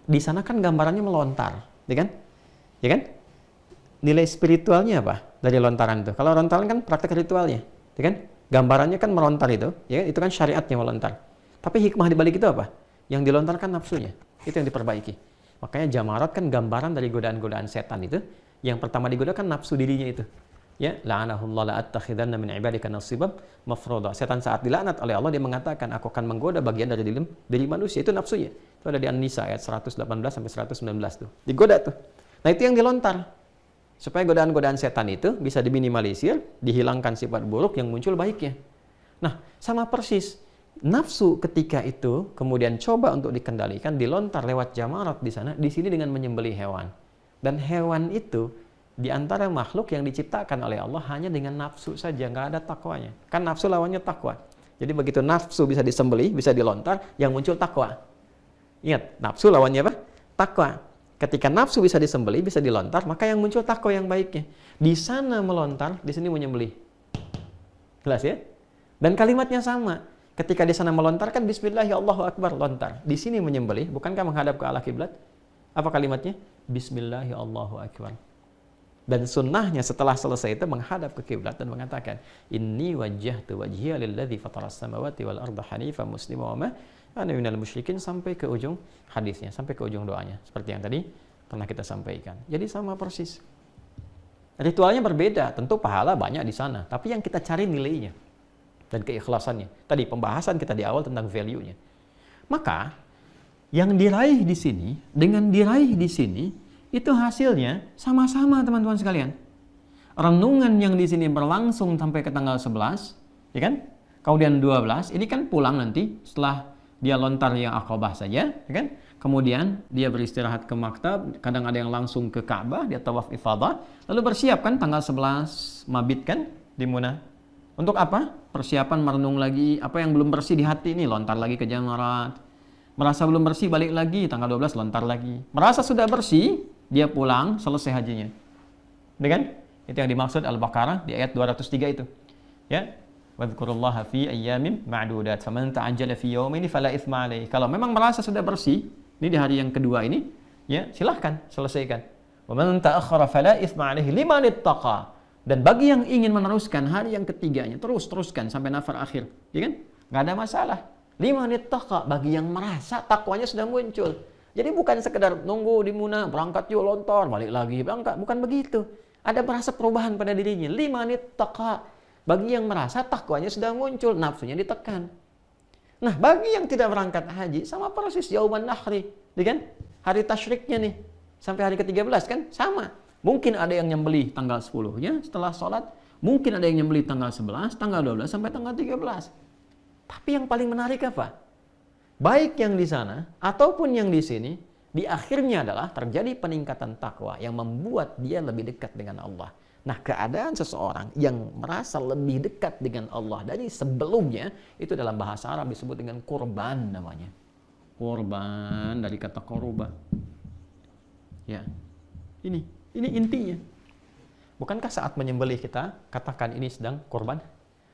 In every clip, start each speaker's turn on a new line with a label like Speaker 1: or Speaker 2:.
Speaker 1: di sana kan gambarannya melontar, ya kan? Ya kan? Nilai spiritualnya apa dari lontaran itu? Kalau lontaran kan praktek ritualnya, ya kan? Gambarannya kan melontar itu, ya kan? Itu kan syariatnya melontar. Tapi hikmah di balik itu apa? Yang dilontarkan nafsunya, itu yang diperbaiki. Makanya jamarat kan gambaran dari godaan-godaan setan itu. Yang pertama digoda kan nafsu dirinya itu. Ya, la'anahullah la'attakhidanna min ibadika nasibam mafruḍa. Setan saat dilaknat oleh Allah dia mengatakan, aku akan menggoda bagian dari diri manusia, itu nafsunya. Itu ada di An-Nisa ayat 118 sampai 119 tuh. Digoda tuh. Nah, itu yang dilontar. Supaya godaan-godaan setan itu bisa diminimalisir, dihilangkan sifat buruk yang muncul baiknya. Nah, sama persis. Nafsu ketika itu kemudian coba untuk dikendalikan, dilontar lewat jamarat di sana, di sini dengan menyembelih hewan. Dan hewan itu di antara makhluk yang diciptakan oleh Allah hanya dengan nafsu saja, nggak ada takwanya. Kan nafsu lawannya takwa. Jadi begitu nafsu bisa disembelih, bisa dilontar, yang muncul takwa. Ingat, nafsu lawannya apa? Takwa. Ketika nafsu bisa disembelih, bisa dilontar, maka yang muncul takwa yang baiknya. Di sana melontar, di sini menyembelih. Jelas ya? Dan kalimatnya sama. Ketika di sana melontarkan bismillah ya Allahu akbar, lontar. Di sini menyembelih, bukankah menghadap ke arah kiblat? Apa kalimatnya? Bismillah ya Allahu akbar. Dan sunnahnya setelah selesai itu menghadap ke kiblat dan mengatakan, inni wajjahtu wajhiya lilladzi fataras samawati wal arda hanifan muslima wa ma ana minal musyrikin, sampai ke ujung hadisnya, sampai ke ujung doanya. Seperti yang tadi pernah kita sampaikan. Jadi sama persis. Ritualnya berbeda, tentu pahala banyak di sana, tapi yang kita cari nilainya dan keikhlasannya. Tadi pembahasan kita di awal tentang value-nya. Maka yang diraih di sini dengan diraih di sini itu hasilnya sama-sama teman-teman sekalian. Renungan yang di sini berlangsung sampai ke tanggal 11, ya kan? Kemudian 12, ini kan pulang nanti setelah dia lontar yang Aqabah saja, ya kan? Kemudian dia beristirahat ke maktab, kadang ada yang langsung ke Ka'bah, dia tawaf ifadah, lalu bersiap kan tanggal 11 mabit kan di Munah. Untuk apa? Persiapan merenung lagi, apa yang belum bersih di hati ini, lontar lagi ke jamarat. Merasa belum bersih, balik lagi, tanggal 12 lontar lagi. Merasa sudah bersih, dia pulang, selesai hajinya. Dengan? Itu yang dimaksud Al-Baqarah di ayat 203 itu. Ya. Wadhkurullaha fi ayyamin ma'dudat. Faman ta'ajjala fi yawmin fala itsma alaihi. Kalau memang merasa sudah bersih, ini di hari yang kedua ini, ya, silahkan selesaikan. Wa man ta'akhkhara fala itsma alaihi liman ittaqa. Dan bagi yang ingin meneruskan hari yang ketiganya, teruskan sampai nafar akhir, ya kan? Enggak ada masalah. Liman ittaqa, bagi yang merasa takwanya sudah muncul. Jadi bukan sekedar nunggu di Munah, berangkat yuk lontar, balik lagi berangkat, bukan begitu. Ada merasa perubahan pada dirinya. Liman ittaqa, bagi yang merasa takwanya sudah muncul, nafsunya ditekan. Nah, bagi yang tidak berangkat haji, sama persis yauman nahri, kan? Hari tasyriknya nih, sampai hari ke-13 kan? Sama. Mungkin ada yang nyembelih tanggal 10-nya setelah sholat, mungkin ada yang nyembelih tanggal 11, tanggal 12 sampai tanggal 13. Tapi yang paling menarik apa? Baik yang di sana ataupun yang di sini, di akhirnya adalah terjadi peningkatan takwa yang membuat dia lebih dekat dengan Allah. Nah, keadaan seseorang yang merasa lebih dekat dengan Allah dari sebelumnya, itu dalam bahasa Arab disebut dengan kurban namanya. Kurban dari kata koruba. Ya, ini intinya. Bukankah saat menyembelih kita katakan ini sedang kurban?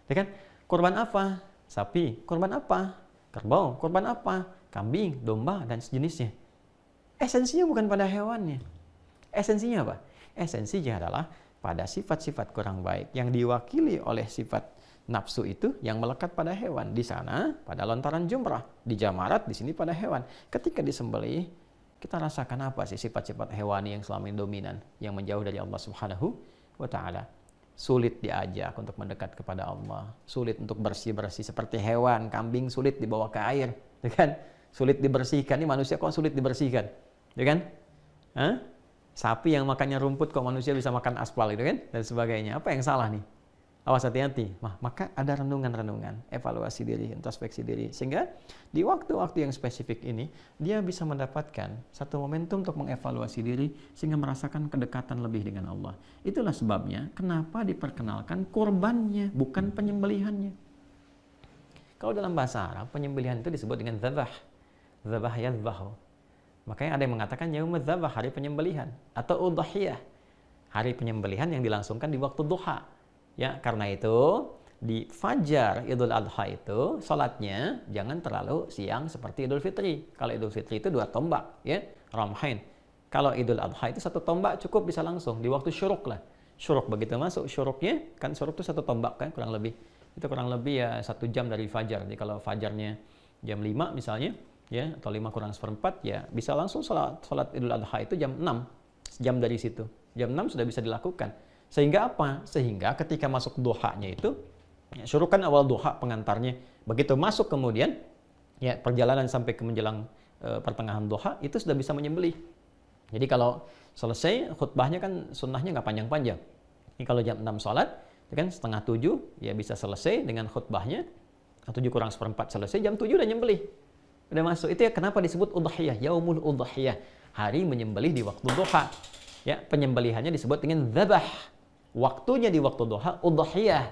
Speaker 1: Ya kan? Kurban apa? Sapi. Kurban apa? Kerbau. Kurban apa? Kambing, domba, dan sejenisnya. Esensinya bukan pada hewannya. Esensinya apa? Esensinya adalah pada sifat-sifat kurang baik yang diwakili oleh sifat nafsu itu yang melekat pada hewan. Di sana pada lontaran jumrah, di jamarat, di sini pada hewan. Ketika disembelih, kita rasakan apa sih sifat-sifat hewani yang selama ini dominan, yang menjauh dari Allah Subhanahu wa Ta'ala. Sulit diajak untuk mendekat kepada Allah, sulit untuk bersih-bersih seperti hewan. Kambing sulit dibawa ke air, ya kan? Sulit dibersihkan. Ini manusia kok sulit dibersihkan, ya kan? Hah? Sapi yang makannya rumput kok manusia bisa makan aspal, gitu kan? Dan sebagainya. Apa yang salah nih? Awas, hati-hati. Maka ada renungan-renungan, evaluasi diri, introspeksi diri. Sehingga di waktu-waktu yang spesifik ini, dia bisa mendapatkan satu momentum untuk mengevaluasi diri, sehingga merasakan kedekatan lebih dengan Allah. Itulah sebabnya kenapa diperkenalkan kurbannya, bukan penyembelihannya. Kalau dalam bahasa Arab, penyembelihan itu disebut dengan dzabah. Dzabah yadzbahu. Makanya ada yang mengatakan yaumudz dzabah, hari penyembelihan. Atau udhiyah, hari penyembelihan yang dilangsungkan di waktu duha. Ya, karena itu di Fajar Idul Adha itu sholatnya jangan terlalu siang seperti Idul Fitri. Kalau Idul Fitri itu 2 tombak, ya, ramhain. Kalau Idul Adha itu 1 tombak cukup, bisa langsung di waktu syuruk lah. Syuruk, begitu masuk syuruknya, kan syuruk itu 1 tombak kan kurang lebih. Itu kurang lebih ya 1 jam dari fajar. Jadi kalau fajarnya jam 5 misalnya, ya, atau 5 kurang seperempat, ya bisa langsung sholat Idul Adha itu jam 6. Jam dari situ. Jam 6 sudah bisa dilakukan. Sehingga apa? Sehingga ketika masuk duhanya itu, ya, syuruk kan awal duha pengantarnya. Begitu masuk kemudian, ya, perjalanan sampai ke menjelang pertengahan duha, itu sudah bisa menyembelih. Jadi kalau selesai khutbahnya kan sunnahnya nggak panjang-panjang. Ini kalau jam 6 sholat, itu kan setengah 7, ya bisa selesai dengan khutbahnya. 7 kurang seperempat selesai, jam 7 udah nyembelih. Udah masuk. Itu ya kenapa disebut udhiyah, yaumul udhiyah. Hari menyembelih di waktu duha. Ya, penyembelihannya disebut dengan dzabah. Waktunya di waktu duha, udhiyah.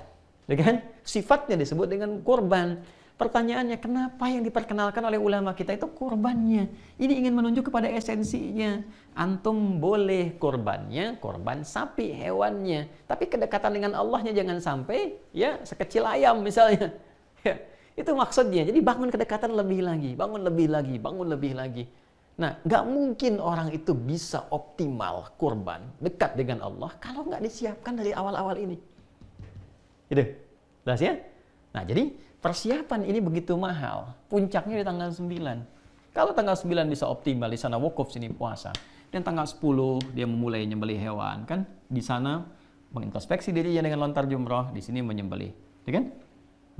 Speaker 1: Ya kan? Sifatnya disebut dengan kurban. Pertanyaannya, kenapa yang diperkenalkan oleh ulama kita itu kurbannya? Ini ingin menunjuk kepada esensinya. Antum boleh kurbannya, korban sapi, hewannya. Tapi kedekatan dengan Allahnya jangan sampai, ya, sekecil ayam misalnya. Ya, itu maksudnya. Jadi bangun kedekatan lebih lagi, bangun lebih lagi, bangun lebih lagi. Nah, nggak mungkin orang itu bisa optimal kurban, dekat dengan Allah, kalau nggak disiapkan dari awal-awal ini. Gitu. Jelas ya? Nah, jadi persiapan ini begitu mahal. Puncaknya di tanggal 9. Kalau tanggal 9 bisa optimal, di sana wukuf, sini puasa. Dan tanggal 10 dia memulai nyembelih hewan, kan? Di sana mengintrospeksi dirinya dengan lontar jumroh, di sini menyembelih. Ya kan?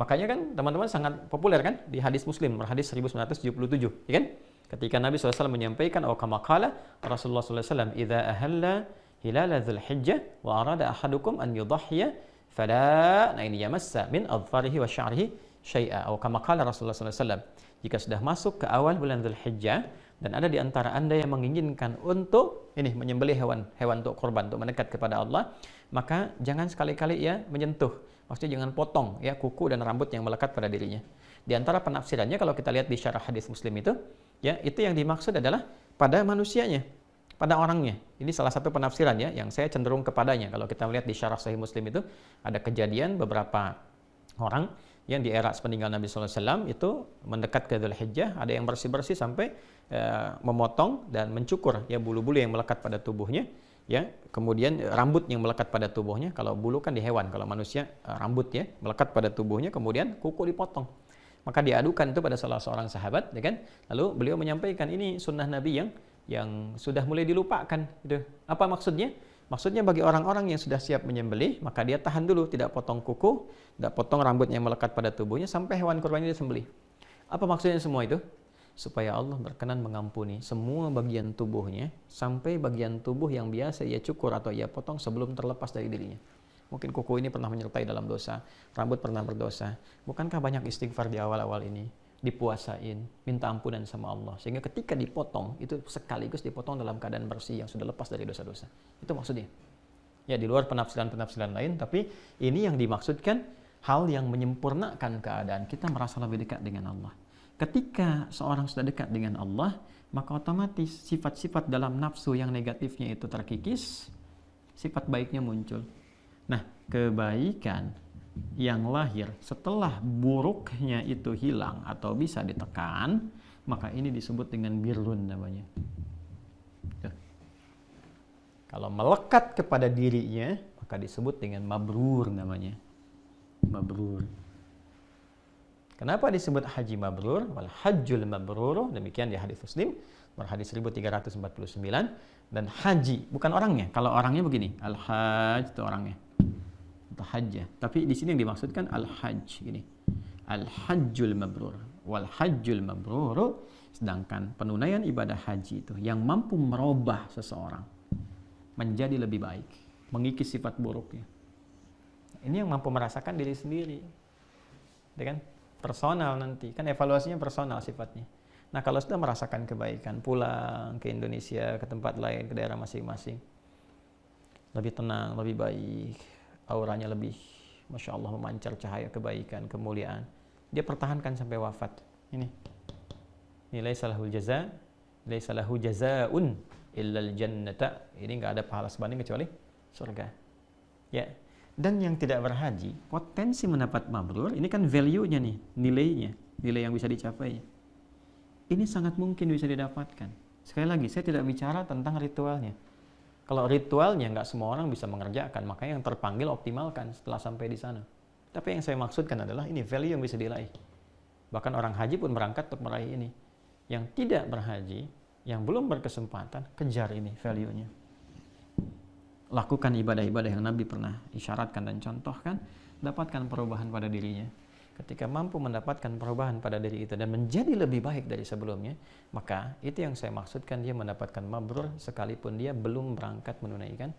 Speaker 1: Makanya kan teman-teman sangat populer kan di hadis Muslim, hadis 1977, ya kan? Ketika Nabi SAW menyampaikan, atau kama qala Rasulullah SAW, "Idza ahalla hilal dzulhijjah wa arada ahadukum an yudhhiya fala yamassa min adfarihi wa sya'rihi syai'a." Atau kama qala Rasulullah SAW, jika sudah masuk ke awal bulan Dzulhijjah dan ada di antara Anda yang menginginkan untuk ini menyembelih hewan untuk kurban, untuk mendekat kepada Allah, maka jangan sekali-kali ya menyentuh. Maksudnya jangan potong ya kuku dan rambut yang melekat pada dirinya. Di antara penafsirannya kalau kita lihat di syarah hadis Muslim itu, ya, itu yang dimaksud adalah pada manusianya, pada orangnya. Ini salah satu penafsiran ya yang saya cenderung kepadanya. Kalau kita melihat di syarah Sahih Muslim itu ada kejadian beberapa orang yang di era sepeninggal Nabi SAW itu mendekat ke Dzulhijjah, ada yang bersih-bersih sampai memotong dan mencukur ya bulu-bulu yang melekat pada tubuhnya, ya, kemudian rambut yang melekat pada tubuhnya. Kalau bulu kan di hewan, kalau manusia rambut ya melekat pada tubuhnya, kemudian kuku dipotong. Maka diadukan itu pada salah seorang sahabat, ya kan? Lalu beliau menyampaikan ini sunnah Nabi yang sudah mulai dilupakan. Gitu. Apa maksudnya? Maksudnya bagi orang-orang yang sudah siap menyembelih, maka dia tahan dulu, tidak potong kuku, tidak potong rambut yang melekat pada tubuhnya sampai hewan kurbannya disembelih. Apa maksudnya semua itu? Supaya Allah berkenan mengampuni semua bagian tubuhnya sampai bagian tubuh yang biasa ia cukur atau ia potong sebelum terlepas dari dirinya. Mungkin kuku ini pernah menyertai dalam dosa, rambut pernah berdosa. Bukankah banyak istighfar di awal-awal ini? Dipuasain, minta ampunan sama Allah. Sehingga ketika dipotong, itu sekaligus dipotong dalam keadaan bersih yang sudah lepas dari dosa-dosa. Itu maksudnya. Ya, di luar penafsiran-penafsiran lain, tapi ini yang dimaksudkan hal yang menyempurnakan keadaan kita merasa lebih dekat dengan Allah. Ketika seorang sudah dekat dengan Allah, maka otomatis sifat-sifat dalam nafsu yang negatifnya itu terkikis, sifat baiknya muncul. Nah, kebaikan yang lahir setelah buruknya itu hilang atau bisa ditekan, maka ini disebut dengan birrun namanya. Tuh. Kalau melekat kepada dirinya, maka disebut dengan mabrur namanya. Mabrur. Kenapa disebut haji mabrur? Wal hajjul mabrur, demikian di hadis Muslim, hadis 1349. Dan haji, bukan orangnya. Kalau orangnya begini, al-hajj itu orangnya. Atau hajjah. Tapi di sini yang dimaksudkan al-hajj gini. Al-hajjul mabrur. Wal hajjul mabrur, sedangkan penunaian ibadah haji itu yang mampu merubah seseorang menjadi lebih baik, mengikis sifat buruknya. Ini yang mampu merasakan diri sendiri. Ya kan? Personal nanti, kan evaluasinya personal sifatnya. Nah, kalau sudah merasakan kebaikan, pulang ke Indonesia, ke tempat lain, ke daerah masing-masing, lebih tenang, lebih baik, auranya lebih, Masya Allah, memancar cahaya kebaikan, kemuliaan. Dia pertahankan sampai wafat. Ini laisa lahul jaza, laisa lahu jazaun illal jannata. Ini nggak ada pahala sebanding kecuali surga. Ya. Dan yang tidak berhaji, potensi mendapat mabrur, ini kan value-nya nih, nilainya, nilai yang bisa dicapai. Ini sangat mungkin bisa didapatkan. Sekali lagi, saya tidak bicara tentang ritualnya. Kalau ritualnya nggak semua orang bisa mengerjakan, makanya yang terpanggil optimalkan setelah sampai di sana. Tapi yang saya maksudkan adalah ini value yang bisa diraih. Bahkan orang haji pun berangkat untuk meraih ini. Yang tidak berhaji, yang belum berkesempatan, kejar ini value-nya. Lakukan ibadah-ibadah yang Nabi pernah isyaratkan dan contohkan, dapatkan perubahan pada dirinya. Ketika mampu mendapatkan perubahan pada diri itu dan menjadi lebih baik dari sebelumnya, maka itu yang saya maksudkan dia mendapatkan mabrur sekalipun dia belum berangkat menunaikan